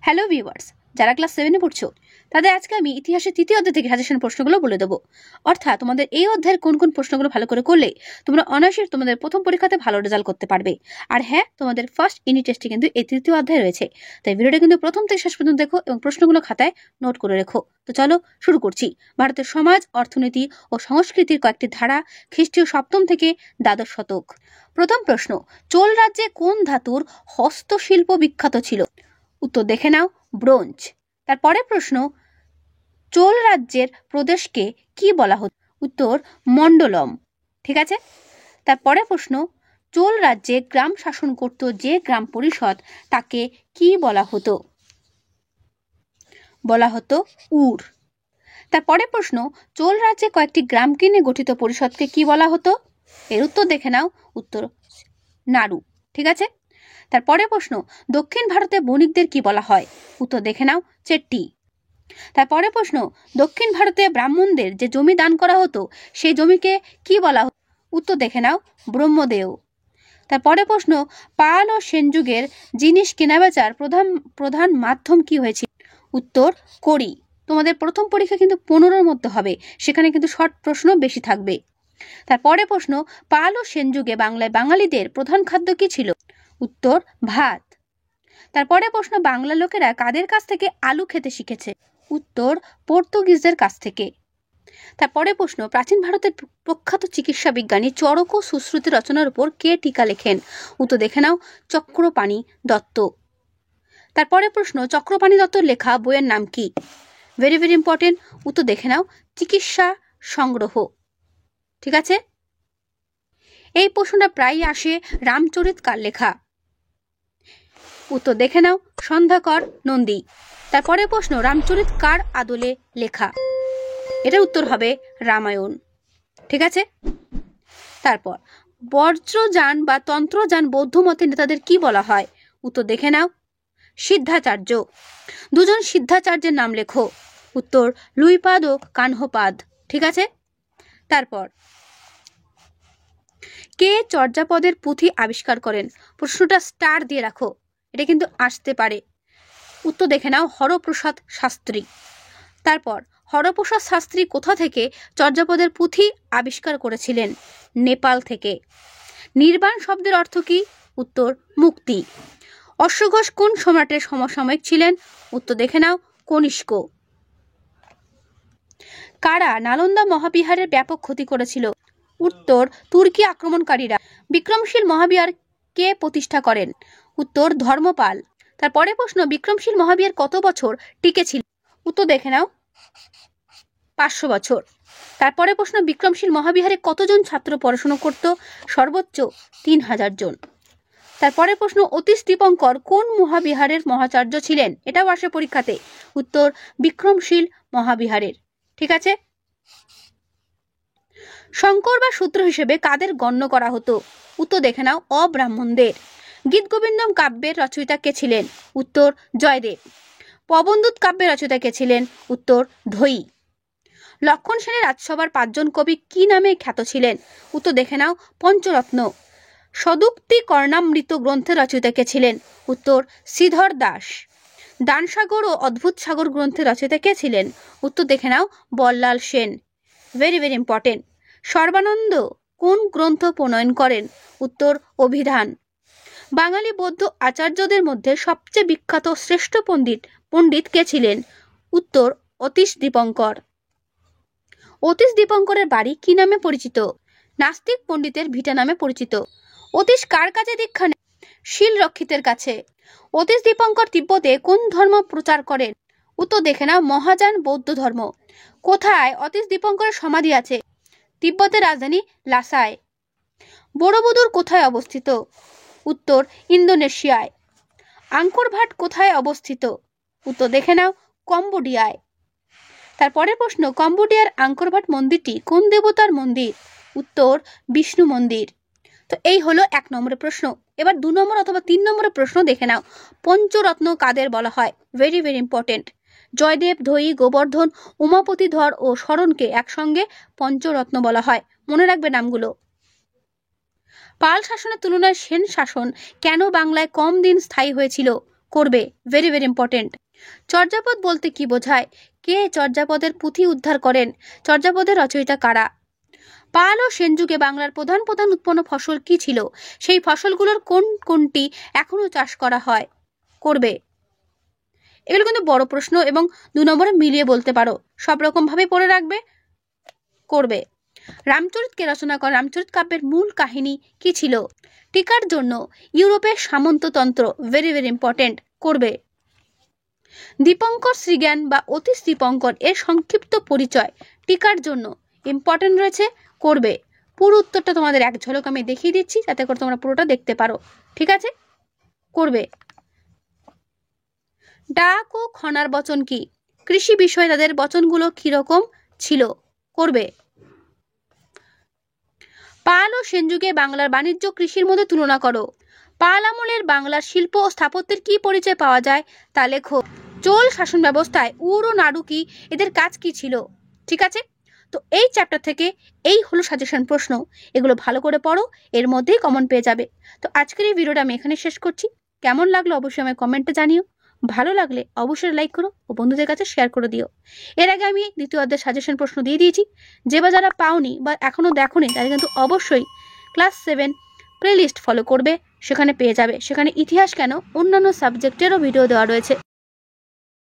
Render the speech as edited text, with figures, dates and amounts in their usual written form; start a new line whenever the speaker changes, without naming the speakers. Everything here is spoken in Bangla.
হ্যালো ভিউয়ার্স, যারা ক্লাস 7-এ পড়ছো তাদের আজকে আমি ইতিহাসের তৃতীয় অধ্যায় থেকে সাজেশন প্রশ্নগুলো বলে দেবো। অর্থাৎ তোমাদের এই অধ্যায়ের কোন কোন প্রশ্নগুলো ভালো করে করলে তোমরা অনায়াসে তোমাদের প্রথম পরীক্ষাতে ভালো রেজাল্ট করতে পারবে। আর হ্যাঁ, তোমাদের ফার্স্ট ইউনিট টেস্টে কিন্তু এই তৃতীয় অধ্যায় রয়েছে, তাই ভিডিওটা কিন্তু প্রথম থেকে শেষ পর্যন্ত দেখো এবং প্রশ্নগুলো খাতায় নোট করে রেখো। তো চলো শুরু করছি। ভারতের সমাজ, অর্থনীতি ও সংস্কৃতির কয়েকটি ধারা, খ্রিস্টীয় সপ্তম থেকে দ্বাদশ শতক। প্রথম প্রশ্ন, চোল রাজ্যে কোন ধাতুর হস্তশিল্প বিখ্যাত ছিল? উত্তর দেখে নাও, ব্রোঞ্জ। তারপরে প্রশ্ন, চোল রাজ্যের প্রদেশকে কি বলা হতো? উত্তর মন্ডলম। ঠিক আছে। তারপরে প্রশ্ন, চোল রাজ্যে গ্রাম শাসন করত যে গ্রাম পরিষদ তাকে কি বলা হতো? বলা হতো উর। তারপরে প্রশ্ন, চোল রাজ্যে কয়েকটি গ্রামকে নিয়ে গঠিত পরিষদকে কি বলা হতো? এর উত্তর দেখে নাও, উত্তর নাড়ু। ঠিক আছে। তারপরে প্রশ্ন, দক্ষিণ ভারতে বণিকদের কি বলা হয়? উত্তর দেখে নাও, চেট্টি। তারপরে প্রশ্ন, দক্ষিণ ভারতে ব্রাহ্মণদের যে জমি দান করা হতো সেই জমিকে কি বলা হতো? উত্তর দেখে নাও, ব্রহ্মদেও। তারপরে প্রশ্ন, পাল ও সেন যুগের জিনিস কেনাবেচার প্রধান মাধ্যম কি হয়েছিল? উত্তর কড়ি। তোমাদের প্রথম পরীক্ষা কিন্তু 15-র মধ্যে হবে, সেখানে কিন্তু শর্ট প্রশ্ন বেশি থাকবে। তারপরে প্রশ্ন, পাল ও সেন যুগে বাংলায় বাঙালিদের প্রধান খাদ্য কি ছিল? উত্তর ভাত। তারপরে প্রশ্ন, বাংলা লোকেরা কাদের কাছ থেকে আলু খেতে শিখেছে? উত্তর পর্তুগিজদের কাছ থেকে। তারপরে প্রশ্ন, প্রাচীন ভারতের প্রখ্যাত চিকিৎসা বিজ্ঞানী চরক ও সুশ্রুতি রচনার উপর কে টিকা লেখেন? উত্তর দেখে নাও, চক্রপাণি দত্ত। তারপরে প্রশ্ন, চক্রপাণি দত্তর লেখা বইয়ের নাম কি? ভেরি ভেরি ইম্পর্টেন্ট, উত্তর দেখে নাও, চিকিৎসা সংগ্রহ। ঠিক আছে। এই প্রশ্নটা প্রায়ই আসে, রামচরিত কার লেখা? উত্তর দেখে নাও, সন্ধ্যাকর নন্দী। তারপরে প্রশ্ন, রামচরিত কার আদলে লেখা? এটার উত্তর হবে রামায়ণ। ঠিক আছে। তারপর, বজ্রযান বা তন্ত্রযান বৌদ্ধ মতের নেতাদের কি বলা হয়? উত্তর দেখে নাও, সিদ্ধাচার্য। দুজন সিদ্ধাচার্যের নাম লেখো। উত্তর লুইপাদ ও কানহপাদ। ঠিক আছে। তারপর, কে চর্যাপদের পুঁথি আবিষ্কার করেন? প্রশ্নটা স্টার দিয়ে রাখো, এটা কিন্তু আসতে পারে। উত্তর দেখে নাও, হরপ্রসাদ শাস্ত্রী। তারপর, হরপ্রসাদ শাস্ত্রী কোথা থেকে চর্যাপদের পুঁথি আবিষ্কার করেছিলেন? নেপাল থেকে। নির্বাণ শব্দের অর্থ কি? উত্তর মুক্তি। অশ্বঘোষ কোন সম্রাটের সমসাময়িক ছিলেন? উত্তর দেখে নাও, কনিষ্ক। কারা নালন্দা মহাবিহারের ব্যাপক ক্ষতি করেছিল? উত্তর তুর্কি আক্রমণকারীরা। বিক্রমশীল মহাবিহার কে প্রতিষ্ঠা করেন? উত্তর ধর্মপাল। তারপরে প্রশ্ন, বিক্রমশীল মহাবিহার কত বছর টিকে ছিল? উত্তর দেখে নাও, 500 বছর। তারপরে প্রশ্ন, বিক্রমশীল মহাবিহারে কতজন ছাত্র পড়াশোনা করত? সর্বোচ্চ 3000 জন। তারপরে প্রশ্ন, অতীশ দীপঙ্কর কোন মহাবিহারের মহাচার্য ছিলেন? এটাও আসে পরীক্ষাতে। উত্তর বিক্রমশীল মহাবিহারের। ঠিক আছে। শঙ্কর বা শূদ্র হিসেবে কাদের গণ্য করা হতো? উত্তর দেখে নাও, অব্রাহ্মণদের। গীতগোবিন্দম কাব্যের রচয়িতা কে ছিলেন? উত্তর জয়দেব। পবনদূত কাব্যের রচয়িতা কে ছিলেন? উত্তর ধৈ। লক্ষণ সেনের রাজসভার 5 জন কবি কি নামে খ্যাত ছিলেন? উত্তর দেখে নাও, পঞ্চরত্ন। সদুক্তি কর্ণামৃত গ্রন্থের রচয়িতা কে ছিলেন? উত্তর শ্রীধর দাস। দানসাগর ও অদ্ভুত সাগর গ্রন্থের রচয়িতা কে ছিলেন? উত্তর দেখে নাও, Ballal Sen. Very very important. Sarbananda কোন গ্রন্থ প্রণয়ন করেন? উত্তর অভিধান। বাঙালি বৌদ্ধ আচার্যদের মধ্যে সবচেয়ে বিখ্যাত শ্রেষ্ঠ পণ্ডিত কে ছিলেন? উত্তর অতীশ দীপঙ্কর। অতীশ দীপঙ্করের বাড়ি কি নামে পরিচিত? নাস্তিক পণ্ডিতের ভিটা নামে পরিচিত। অতীশ কার কাছে দীক্ষা নেন? শীল রক্ষিতের কাছে। অতীশ দীপঙ্কর তিব্বতে কোন ধর্ম প্রচার করেন? উত্তর দেখে নাও, মহাযান বৌদ্ধ ধর্ম। কোথায় অতীশ দীপঙ্করের সমাধি আছে? তিব্বতের রাজধানী লাসায়। বড়বুদুর কোথায় অবস্থিত? উত্তর ইন্দোনেশিয়ায়। আঙ্কর ভাট কোথায় অবস্থিত? উত্তর দেখে নাও, কম্বোডিয়ায়। তারপরে প্রশ্ন, কম্বোডিয়ার আঙ্কর ভাট মন্দিরটি কোন দেবতার মন্দির? উত্তর বিষ্ণু মন্দির। তো এই হলো 1 নম্বরের প্রশ্ন। এবার 2 নম্বর অথবা 3 নম্বরের প্রশ্ন দেখে নাও। পঞ্চরত্ন কাদের বলা হয়? Very very important. Jayadev, Dhoyi, Gobardhan, Umapatidhar ও শরণকে একসঙ্গে পঞ্চরত্ন বলা হয়। মনে রাখবে নামগুলো। পাল শাসনের তুলনায় সেন শাসন কেন বাংলায় কম দিন স্থায়ী হয়েছিল? করবে, ভেরি ভেরি ইম্পর্টেন্ট। চর্যাপদ বলতে কি বোঝায়? কে চর্যাপদের পুঁথি উদ্ধার করেন? চর্যাপদের রচয়িতা কারা? পাল ও সেন যুগে বাংলার প্রধান প্রধান উৎপন্ন ফসল কি ছিল? সেই ফসলগুলোর কোন কোনটি এখনো চাষ করা হয়? করবে। এগুলো কিন্তু বড় প্রশ্ন এবং 2 নম্বরে মিলিয়ে বলতে পারো, সব রকম ভাবে পড়ে রাখবে, করবে। রামচরিত কে রচনা করেন? রামচরিত কাব্যের মূল কাহিনী কি ছিল? টিকার জন্য ইউরোপের সামন্ততন্ত্র, ভেরি ভেরি ইম্পর্টেন্ট, করবে। দীপঙ্কর শ্রীজ্ঞান বা অতীশ দীপঙ্কর এর সংক্ষিপ্ত পরিচয় টিকার জন্য ইম্পর্টেন্ট রয়েছে, করবে। পুরো উত্তরটা তোমাদের এক ঝলক আমি দেখিয়ে দিচ্ছি যাতে করে তোমরা পুরোটা দেখতে পারো, ঠিক আছে, করবে। ডাক ও খনার বচন কি? কৃষি বিষয়ে তাদের বচনগুলো কিরকম ছিল? করবে। পাল ও সেন যুগে বাংলার বাণিজ্য কৃষির মধ্যে তুলনা করো। পাল আমলের বাংলার শিল্প ও স্থাপত্যের কি পরিচয় পাওয়া যায় তা লেখো। চোল শাসন ব্যবস্থায় উর ও নাড়ু এদের কাজ কি ছিল? ঠিক আছে, তো এই চ্যাপ্টার থেকে এই হলো সাজেশন প্রশ্ন, এগুলো ভালো করে পড়ো, এর মধ্যেই কমন পেয়ে যাবে। তো আজকের এই ভিডিওটা আমি এখানে শেষ করছি। কেমন লাগলো অবশ্যই আমায় কমেন্টে জানিও, ভালো লাগলে অবশ্যই লাইক করো ও বন্ধুদের কাছে শেয়ার করে দিও। এর আগে আমি দ্বিতীয় অধ্যায়ের সাজেশন প্রশ্ন দিয়ে দিয়েছি, যে বা যারা পাওনি বা এখনো দেখোনি তারা কিন্তু অবশ্যই ক্লাস 7 প্লেলিস্ট ফলো করবে, সেখানে পেয়ে যাবে। সেখানে ইতিহাস কেন অন্যান্য সাবজেক্টেরও ভিডিও দেওয়া রয়েছে,